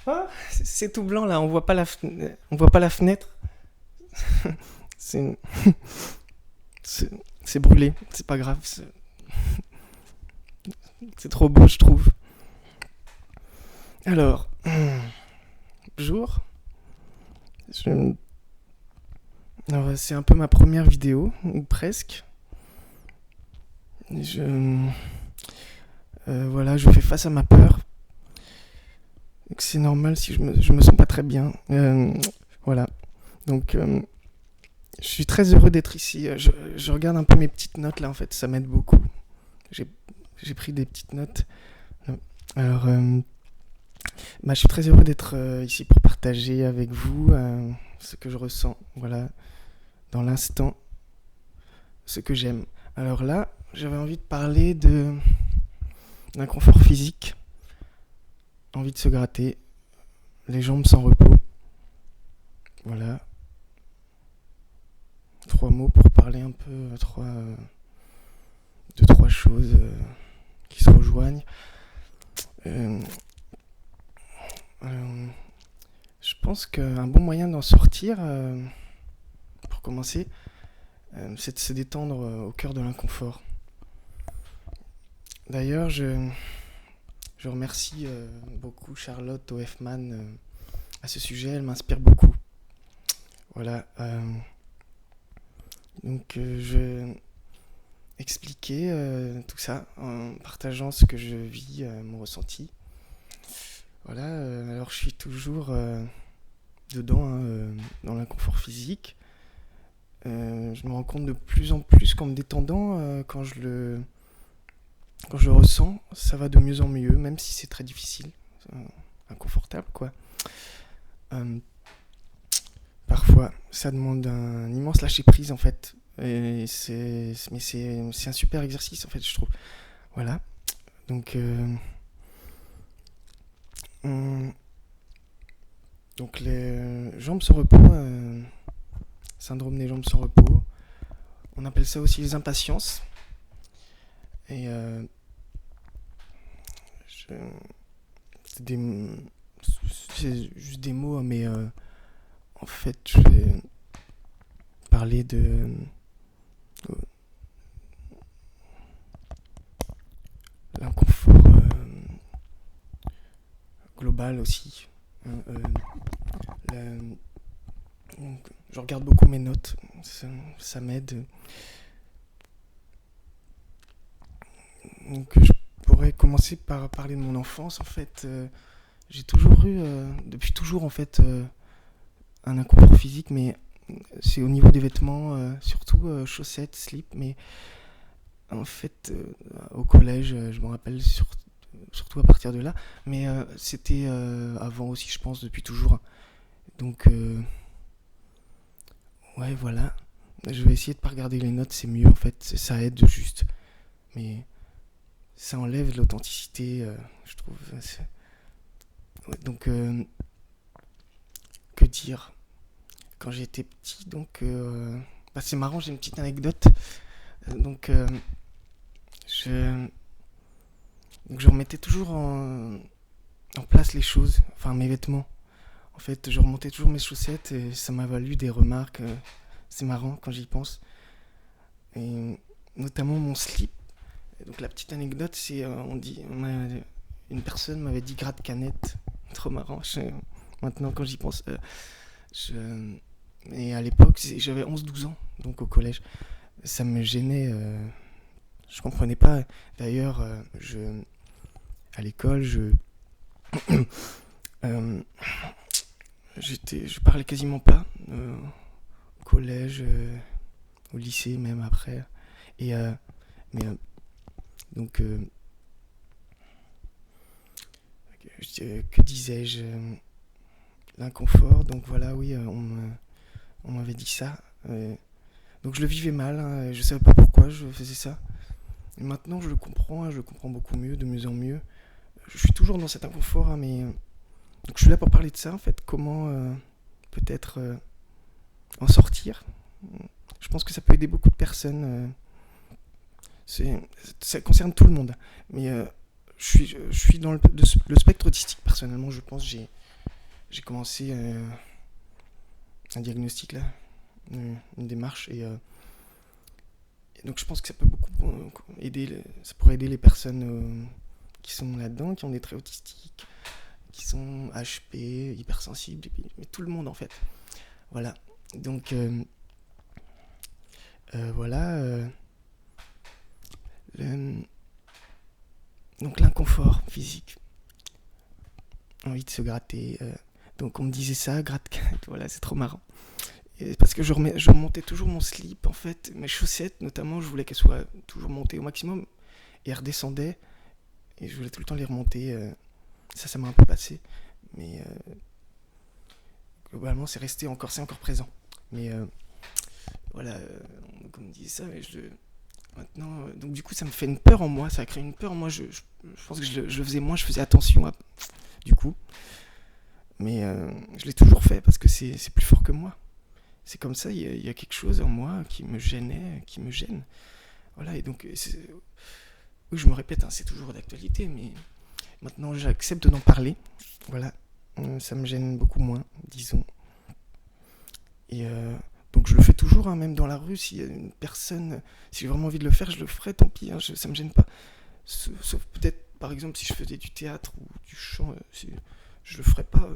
Ah, c'est tout blanc là, on voit pas la fenêtre. C'est, c'est, c'est brûlé, c'est pas grave, c'est trop beau je trouve. Alors, bonjour. Je- Alors c'est un peu ma première vidéo, ou presque. Je, voilà, je fais face à ma peur. C'est normal si je me sens pas très bien. Voilà, donc je suis très heureux d'être ici. Je regarde un peu mes petites notes là, en fait, ça m'aide beaucoup. J'ai, j'ai pris des petites notes. Alors, je suis très heureux d'être ici pour partager avec vous ce que je ressens, voilà, dans l'instant, ce que j'aime. Alors là, j'avais envie de parler d'un confort physique, envie de se gratter, les jambes sans repos. Voilà, trois mots pour parler un peu, deux, trois choses qui se rejoignent. Euh, euh, je pense qu'un bon moyen d'en sortir, pour commencer, c'est de se détendre au cœur de l'inconfort. D'ailleurs, je remercie beaucoup Charlotte Hoeffman à ce sujet, elle m'inspire beaucoup. Voilà. Donc, je vais expliquer tout ça en partageant ce que je vis, mon ressenti. Voilà. Alors, je suis toujours dedans, hein, dans l'inconfort physique. Je me rends compte de plus en plus qu'en me détendant, quand je le ressens, ça va de mieux en mieux, même si c'est très difficile, inconfortable, quoi. Euh, Parfois, ça demande un immense lâcher prise en fait. Mais c'est un super exercice en fait, je trouve. Voilà. Donc, on- donc les jambes sans repos, syndrome des jambes sans repos. On appelle ça aussi les impatiences. Et je- c'est des, c'est juste des mots, mais en fait, je vais parler de l'inconfort global aussi. Hein, la- donc, je regarde beaucoup mes notes, ça m'aide. Donc, je pourrais commencer par parler de mon enfance. En fait, j'ai toujours eu, depuis toujours en fait, un inconfort physique, mais c'est au niveau des vêtements, surtout chaussettes, slip. Mais en fait, au collège, je me rappelle surtout à partir de là. Mais c'était avant aussi, je pense, depuis toujours. Donc, ouais, voilà. Je vais essayer de pas regarder les notes, c'est mieux en fait, ça aide juste. Mais ça enlève l'authenticité, je trouve. Ouais, donc, que dire. Quand j'étais petit, donc, c'est marrant, j'ai une petite anecdote. Donc, je, donc, je remettais toujours en place les choses, enfin mes vêtements. En fait, je remontais toujours mes chaussettes et ça m'a valu des remarques. C'est marrant quand j'y pense. Et notamment mon slip. Donc la petite anecdote, c'est une personne m'avait dit gratte canette. Trop marrant. Maintenant quand j'y pense, je, et à l'époque j'avais 11 12 ans, donc au collège. Ça me gênait. Je comprenais pas. D'ailleurs, à l'école, euh, je parlais quasiment pas. Au collège, au lycée, même après. Et mais donc, que disais-je, l'inconfort. Donc voilà, oui, on m'avait dit ça. Donc je le vivais mal, hein, je savais pas pourquoi je faisais ça. Et maintenant je le comprends, hein, je le comprends beaucoup mieux, de mieux en mieux. Je suis toujours dans cet inconfort, hein, mais donc je suis là pour parler de ça en fait. Comment peut-être en sortir. Je pense que ça peut aider beaucoup de personnes. Ça concerne tout le monde, mais je suis dans le spectre autistique personnellement, je pense. J'ai commencé un diagnostic là, une démarche, et donc je pense que ça peut beaucoup aider, ça pourrait aider les personnes qui sont là-dedans, qui ont des traits autistiques, qui sont HP, hypersensibles, mais tout le monde en fait. Voilà. Donc voilà. Le- donc l'inconfort physique, envie de se gratter. Donc on me disait ça, gratte. Voilà, c'est trop marrant. Et parce que je remontais toujours mon slip en fait, mes chaussettes notamment, je voulais qu'elles soient toujours montées au maximum et elles redescendaient et je voulais tout le temps les remonter. Ça m'a un peu passé, mais globalement c'est encore présent. Mais voilà, comme on me disait ça, mais maintenant, donc du coup ça me fait une peur en moi, ça a créé une peur en moi. Je pense que je le faisais moins, je faisais attention du coup, mais je l'ai toujours fait parce que c'est plus fort que moi. C'est comme ça, il y a quelque chose en moi qui me gênait, qui me gêne. Voilà, et donc, oui, je me répète, hein, c'est toujours d'actualité, mais maintenant j'accepte d'en parler. Voilà, ça me gêne beaucoup moins, disons. Et donc je le fais toujours, hein, même dans la rue, s'il y a une personne, si j'ai vraiment envie de le faire, je le ferai, tant pis, hein, ça me gêne pas. Sauf peut-être, par exemple, si je faisais du théâtre ou du chant, je le ferais pas,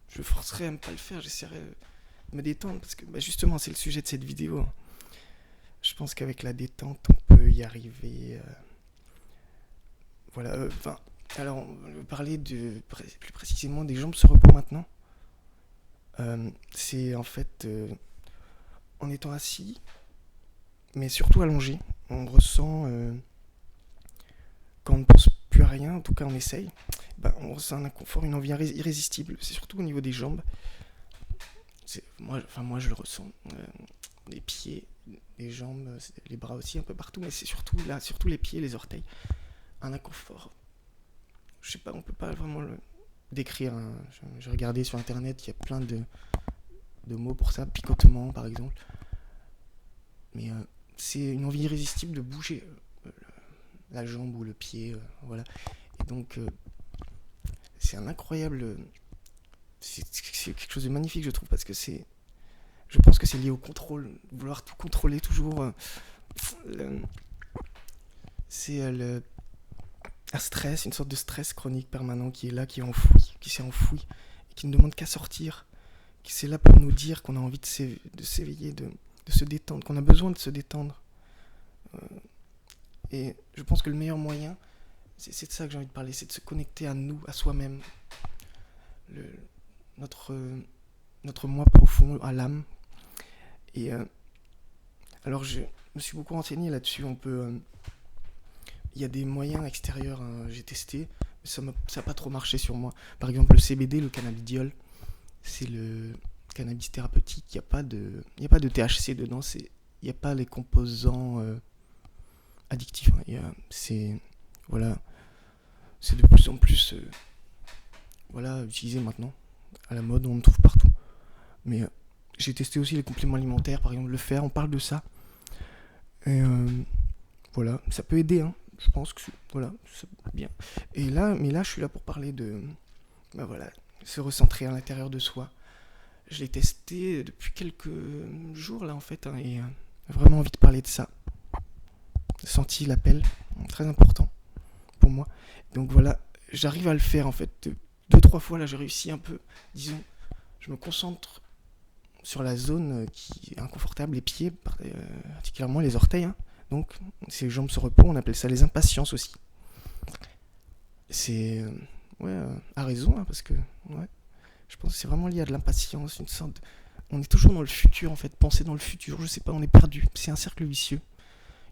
je forcerais à ne pas le faire, j'essaierais de me détendre, parce que justement, c'est le sujet de cette vidéo, hein. Je pense qu'avec la détente, on peut y arriver. Voilà, alors, on va parler plus précisément des jambes sur repos maintenant. C'est en fait en étant assis, mais surtout allongé, on ressent, quand on ne pense plus à rien, en tout cas on essaye, on ressent un inconfort, une envie irrésistible. C'est surtout au niveau des jambes. Moi je le ressens. Les pieds, les jambes, les bras aussi, un peu partout, mais c'est surtout là, surtout les pieds, les orteils. Un inconfort. Je sais pas, on peut pas vraiment le décrire, hein. J'ai regardé sur internet, il y a plein de mots pour ça, picotement par exemple. Mais c'est une envie irrésistible de bouger la jambe ou le pied, voilà. Et donc c'est un incroyable, c'est quelque chose de magnifique je trouve, parce que je pense que c'est lié au contrôle, vouloir tout contrôler toujours. C'est un stress, une sorte de stress chronique permanent qui est là, qui s'est enfoui, et qui ne demande qu'à sortir, qui c'est là pour nous dire qu'on a envie de s'éveiller, de se détendre, qu'on a besoin de se détendre. Et je pense que le meilleur moyen, c'est de ça que j'ai envie de parler, c'est de se connecter à nous, à soi-même, notre moi profond, à l'âme. Et alors je me suis beaucoup renseigné là-dessus. Il y a des moyens extérieurs, hein, j'ai testé, mais ça n'a pas trop marché sur moi. Par exemple, le CBD, le cannabidiol, c'est le cannabis thérapeutique. Il n'y a pas de THC dedans, il n'y a pas les composants addictifs, hein. Voilà, c'est de plus en plus utilisé maintenant, à la mode, on en trouve partout. Mais j'ai testé aussi les compléments alimentaires, par exemple le fer, on parle de ça. Et voilà, ça peut aider, hein. Je pense que c'est bien. Mais là, je suis là pour parler de, se recentrer à l'intérieur de soi. Je l'ai testé depuis quelques jours là en fait, hein, et vraiment envie de parler de ça. Senti l'appel, très important pour moi. Donc voilà, j'arrive à le faire en fait. 2-3 fois là, j'ai réussi un peu. Disons, je me concentre sur la zone qui est inconfortable, les pieds, particulièrement les orteils, hein. Donc, ces jambes sur repos, on appelle ça les impatiences aussi. C'est à raison, hein, parce que je pense que c'est vraiment lié à de l'impatience, une sorte on est toujours dans le futur en fait, penser dans le futur, je sais pas, on est perdu. C'est un cercle vicieux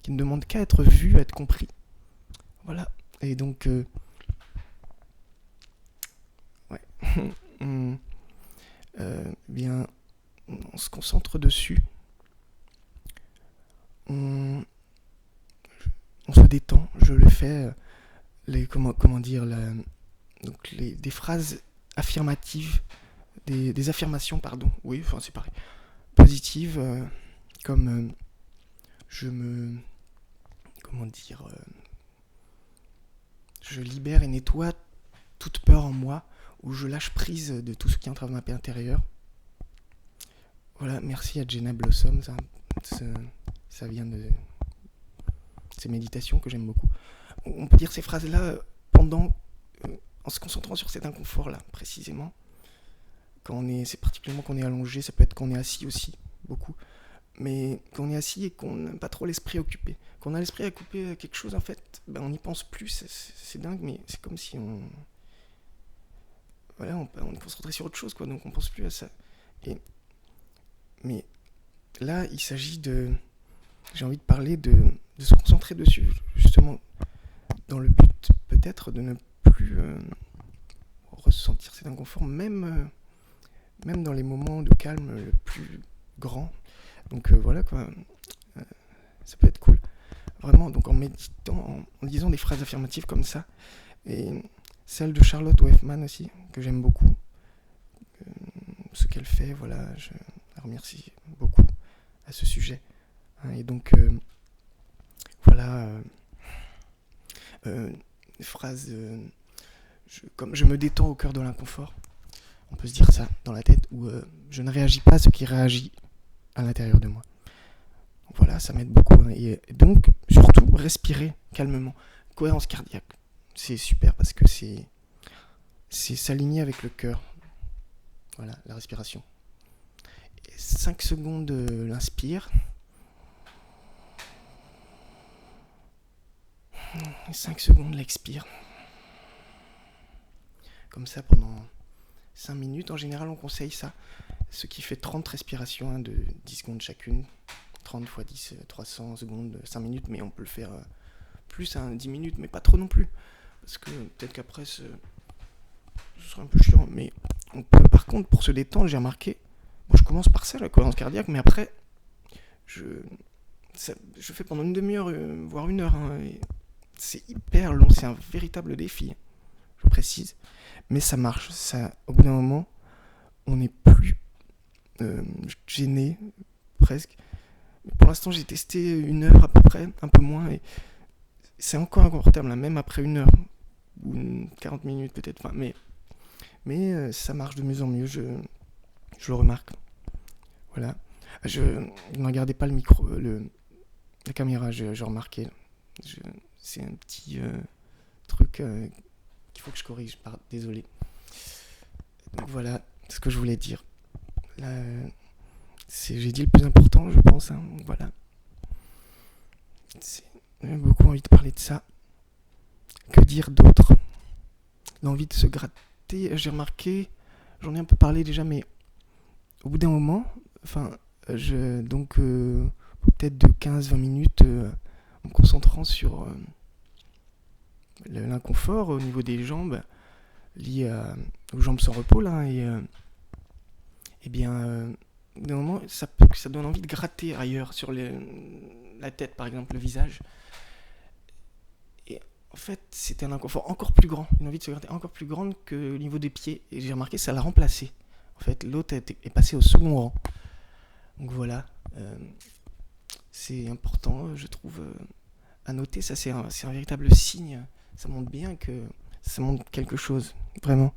qui ne demande qu'à être vu, à être compris. Voilà. Et donc bien, on se concentre dessus. On se détend. Je le fais. Comment dire, des phrases affirmatives, des affirmations, pardon. Oui, enfin c'est pareil. Positives, comme je me, comment dire, je libère et nettoie toute peur en moi, où je lâche prise de tout ce qui entrave ma paix intérieure. Voilà, merci à Jenna Blossom, ça vient de ces méditations que j'aime beaucoup. On peut dire ces phrases-là en se concentrant sur cet inconfort-là, précisément. C'est particulièrement quand on est allongé, ça peut être quand on est assis aussi, beaucoup. Mais quand on est assis et qu'on n'a pas trop l'esprit occupé, quand on a l'esprit occupé à quelque chose, en fait, on n'y pense plus, c'est dingue, mais c'est comme si voilà, on est concentré sur autre chose, quoi, donc on pense plus à ça. Mais là, il s'agit j'ai envie de parler de se concentrer dessus, justement, dans le but peut-être de ne plus ressentir cet inconfort, même dans les moments de calme le plus grand. Donc voilà quoi, ça peut être cool. Vraiment, donc en méditant, en disant des phrases affirmatives comme ça, et celle de Charlotte Weffman aussi, que j'aime beaucoup. Ce qu'elle fait, voilà, je la remercie beaucoup à ce sujet. Et donc, voilà, des phrases comme je me détends au cœur de l'inconfort. On peut se dire ça dans la tête, où je ne réagis pas à ce qui réagit à l'intérieur de moi. Voilà, ça m'aide beaucoup. Et donc, surtout, respirer calmement. Cohérence cardiaque. C'est super parce que c'est s'aligner avec le cœur. Voilà, la respiration. Et 5 secondes l'inspire. Et 5 secondes l'expire. Comme ça pendant 5 minutes. En général, on conseille ça. Ce qui fait 30 respirations de 10 secondes chacune. 30 x 10, 300 secondes, 5 minutes, mais on peut le faire plus à 10 minutes, mais pas trop non plus. Parce que peut-être qu'après, ce sera un peu chiant. Mais on peut, par contre, pour se détendre, j'ai remarqué, je commence par ça, la cohérence cardiaque, mais après, je fais pendant une demi-heure, voire une heure. C'est hyper long, c'est un véritable défi, je précise. Mais ça marche. Au bout d'un moment, on n'est plus gêné, presque. Pour l'instant, j'ai testé une heure à peu près, un peu moins, et c'est encore inconfortable, même après une heure, ou 40 minutes peut-être, mais ça marche de mieux en mieux, je le remarque. Voilà. Ne regardez pas le micro, la caméra, je remarquais. C'est un petit truc qu'il faut que je corrige, désolé. Donc voilà ce que je voulais dire. Là, j'ai dit le plus important, je pense. Voilà. J'ai beaucoup envie de parler de ça. Que dire d'autre? L'envie de se gratter, j'ai remarqué, j'en ai un peu parlé déjà, mais au bout d'un moment, peut-être de 15-20 minutes, en me concentrant sur l'inconfort au niveau des jambes, lié aux jambes sans repos, là, et bien, d'un moment, ça donne envie de gratter ailleurs, sur la tête par exemple, le visage. Et en fait, c'était un inconfort encore plus grand, une envie de se gratter encore plus grande que au niveau des pieds. Et j'ai remarqué, ça l'a remplacé. En fait, l'autre est passé au second rang. Donc voilà, c'est important, je trouve, à noter. Ça, c'est un véritable signe. Ça montre bien que ça montre quelque chose, vraiment.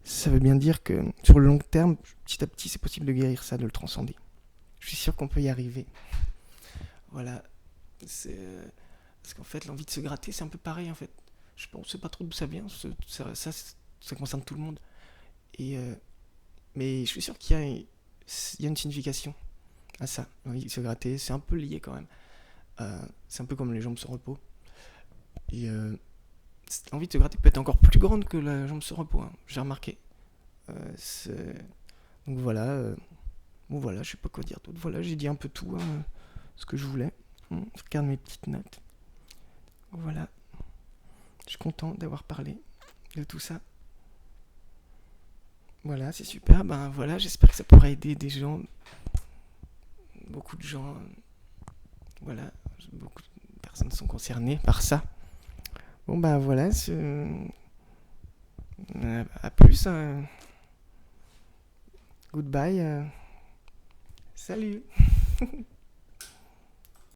Ça veut bien dire que sur le long terme, petit à petit, c'est possible de guérir ça, de le transcender. Je suis sûr qu'on peut y arriver. Voilà. Parce qu'en fait, l'envie de se gratter, c'est un peu pareil, en fait. Je ne sais pas trop d'où ça vient. Ça concerne tout le monde. Mais je suis sûr qu'il y a une signification à ça. L'envie de se gratter, c'est un peu lié quand même. C'est un peu comme les jambes sur repos. Et l'envie de se gratter peut être encore plus grande que la jambe sur repos. J'ai remarqué. Donc voilà. Bon voilà, je sais pas quoi dire d'autre. Voilà, j'ai dit un peu tout, ce que je voulais. Je regarde mes petites notes. Voilà. Je suis content d'avoir parlé de tout ça. Voilà, c'est super. Ben voilà, j'espère que ça pourra aider des gens. Beaucoup de gens. Voilà, beaucoup de personnes sont concernées par ça. Bon ben voilà, à plus. Goodbye. Salut.